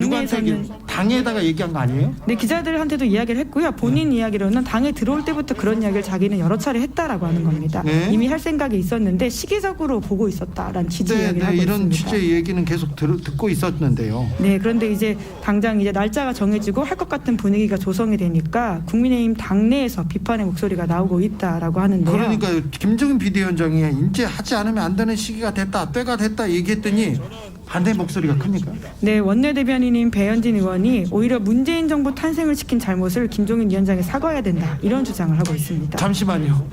누구한테 당에다가 얘기한 거 아니에요? 네, 기자들한테도 이야기를 했고요. 본인 이야기로는 당에 들어올 때부터 그런 이야기를 자기는 여러 차례 했다라고 하는 겁니다. 네. 이미 할 생각이 있었는데 시기적으로 보고 있었다라는 취지 이야기를 하고 이런 있습니다. 취지의 얘기는 계속 듣고 있었는데요. 네, 그런데 이제 당장 이제 날짜가 정해지고 할 것 같은 분위기가 조성이 되니까 국민의힘 당내에서 비판의 목소리가 나오고 있다라고 하는데요. 그러니까 김정인 비대위원장이 이제 하지 않으면 안 되는 시기가 됐다, 때가 됐다 얘기했더니 반대 목소리가 큽니까? 네, 원내대변인인 배현진 의원이 오히려 문재인 정부 탄생을 시킨 잘못을 김종인 위원장이 사과해야 된다, 이런 주장을 하고 있습니다. 잠시만요.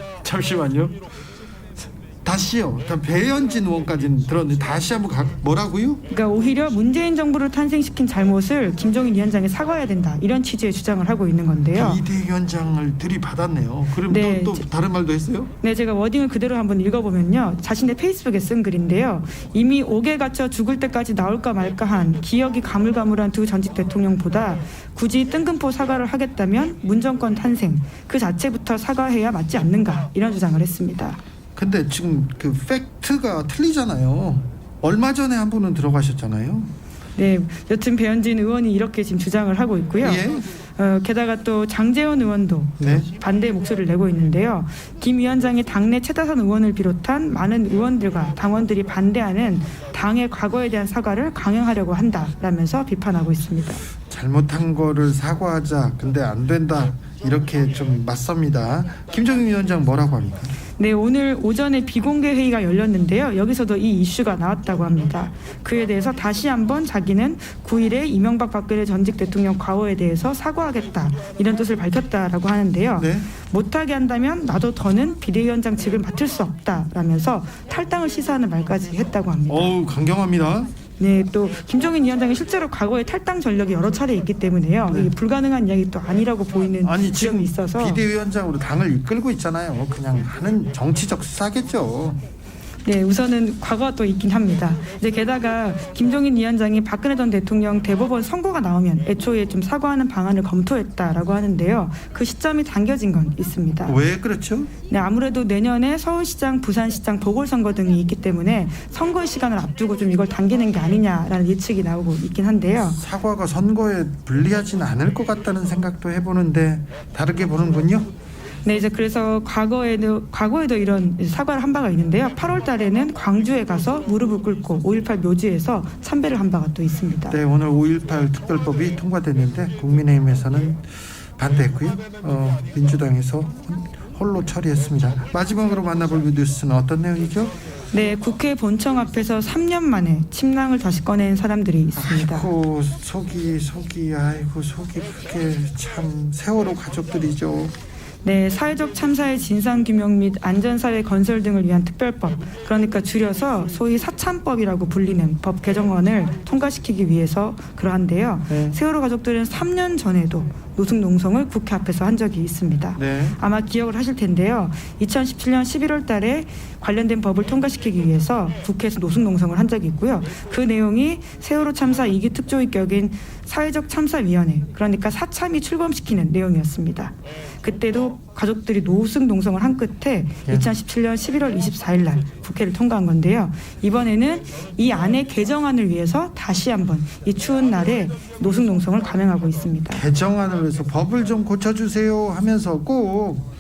다시요. 배현진 의원까지는 들었는데 다시 한번 뭐라고요? 그러니까 오히려 문재인 정부를 탄생시킨 잘못을 김종인 위원장이 사과해야 된다, 이런 취지의 주장을 하고 있는 건데요. 비대위원장을 들이받았네요. 그럼 네, 또 다른 말도 했어요? 네, 제가 워딩을 그대로 한번 읽어보면요, 자신의 페이스북에 쓴 글인데요. 이미 옥에 갇혀 죽을 때까지 나올까 말까한 기억이 가물가물한 두 전직 대통령보다 굳이 뜬금포 사과를 하겠다면 문정권 탄생 그 자체부터 사과해야 맞지 않는가, 이런 주장을 했습니다. 근데 지금 그 팩트가 틀리잖아요. 얼마 전에 한 분은 들어가셨잖아요. 네, 여튼 배현진 의원이 이렇게 지금 주장을 하고 있고요. 예. 게다가 또 장제원 의원도 네. 반대의 목소리를 내고 있는데요. 김 위원장이 당내 최다선 의원을 비롯한 많은 의원들과 당원들이 반대하는 당의 과거에 대한 사과를 강행하려고 한다라면서 비판하고 있습니다. 잘못한 거를 사과하자. 근데 안 된다. 이렇게 좀 맞섭니다. 김정인 위원장 뭐라고 합니까? 네, 오늘 오전에 비공개 회의가 열렸는데요. 여기서도 이 이슈가 나왔다고 합니다. 그에 대해서 다시 한번 자기는 9일에 이명박 박근혜 전직 대통령 과오에 대해서 사과하겠다, 이런 뜻을 밝혔다라고 하는데요. 네. 못하게 한다면 나도 더는 비대위원장 직을 맡을 수 없다라면서 탈당을 시사하는 말까지 했다고 합니다. 어우, 강경합니다. 네, 또 김종인 위원장이 실제로 과거에 탈당 전력이 여러 차례 있기 때문에요. 네. 이게 불가능한 이야기 또 아니라고 보이는 아니 지금 지점이 있어서 비대위원장으로 당을 이끌고 있잖아요. 그냥 하는 정치적 수사겠죠. 네, 우선은 과거가 또 있긴 합니다. 이제 게다가 김종인 위원장이 박근혜 전 대통령 대법원 선고가 나오면 애초에 좀 사과하는 방안을 검토했다라고 하는데요. 그 시점이 당겨진 건 있습니다. 왜 그렇죠? 네, 아무래도 내년에 서울시장, 부산시장 보궐선거 등이 있기 때문에 선거의 시간을 앞두고 좀 이걸 당기는 게 아니냐라는 예측이 나오고 있긴 한데요. 사과가 선거에 불리하지는 않을 것 같다는 생각도 해보는데 다르게 보는군요. 네, 이제 그래서 과거에도 이런 사과를 한 바가 있는데요. 8월 달에는 광주에 가서 무릎을 꿇고 5.18 묘지에서 참배를 한 바가 또 있습니다. 네, 오늘 5.18 특별법이 통과됐는데 국민의힘에서는 반대했고요. 민주당에서 홀로 처리했습니다. 마지막으로 만나볼 뉴스는 어떤 내용이죠? 네, 국회 본청 앞에서 3년 만에 침낭을 다시 꺼낸 사람들이 있습니다. 아이고 속이 그게 참 세월호 가족들이죠. 네, 사회적 참사의 진상규명 및 안전사회 건설 등을 위한 특별법, 그러니까 줄여서 소위 사참법이라고 불리는 법 개정안을 통과시키기 위해서 그러한데요. 네. 세월호 가족들은 3년 전에도 노숙 농성을 국회 앞에서 한 적이 있습니다. 네. 아마 기억을 하실 텐데요. 2017년 11월 달에 관련된 법을 통과시키기 위해서 국회에서 노숙 농성을 한 적이 있고요. 그 내용이 세월호 참사 2기 특조위격인 사회적 참사위원회, 그러니까 사참이 출범시키는 내용이었습니다. 그때도 가족들이 노숙 농성을 한 끝에 2017년 11월 24일 날 국회를 통과한 건데요. 이번에는 이 안의 개정안을 위해서 다시 한번 이 추운 날에 노숙 농성을 감행하고 있습니다. 개정안을 해서 법을 좀 고쳐주세요 하면서 꼭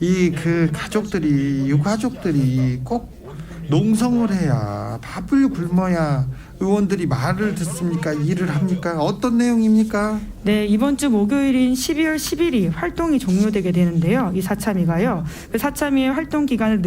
이 가족들이 유가족들이 꼭 농성을 해야 밥을 굶어야 의원들이 말을 듣습니까? 일을 합니까? 어떤 내용입니까? 네, 이번 주 목요일인 12월 10일이 활동이 종료되게 되는데요. 이 사참위가요. 그 사참위의 활동 기간을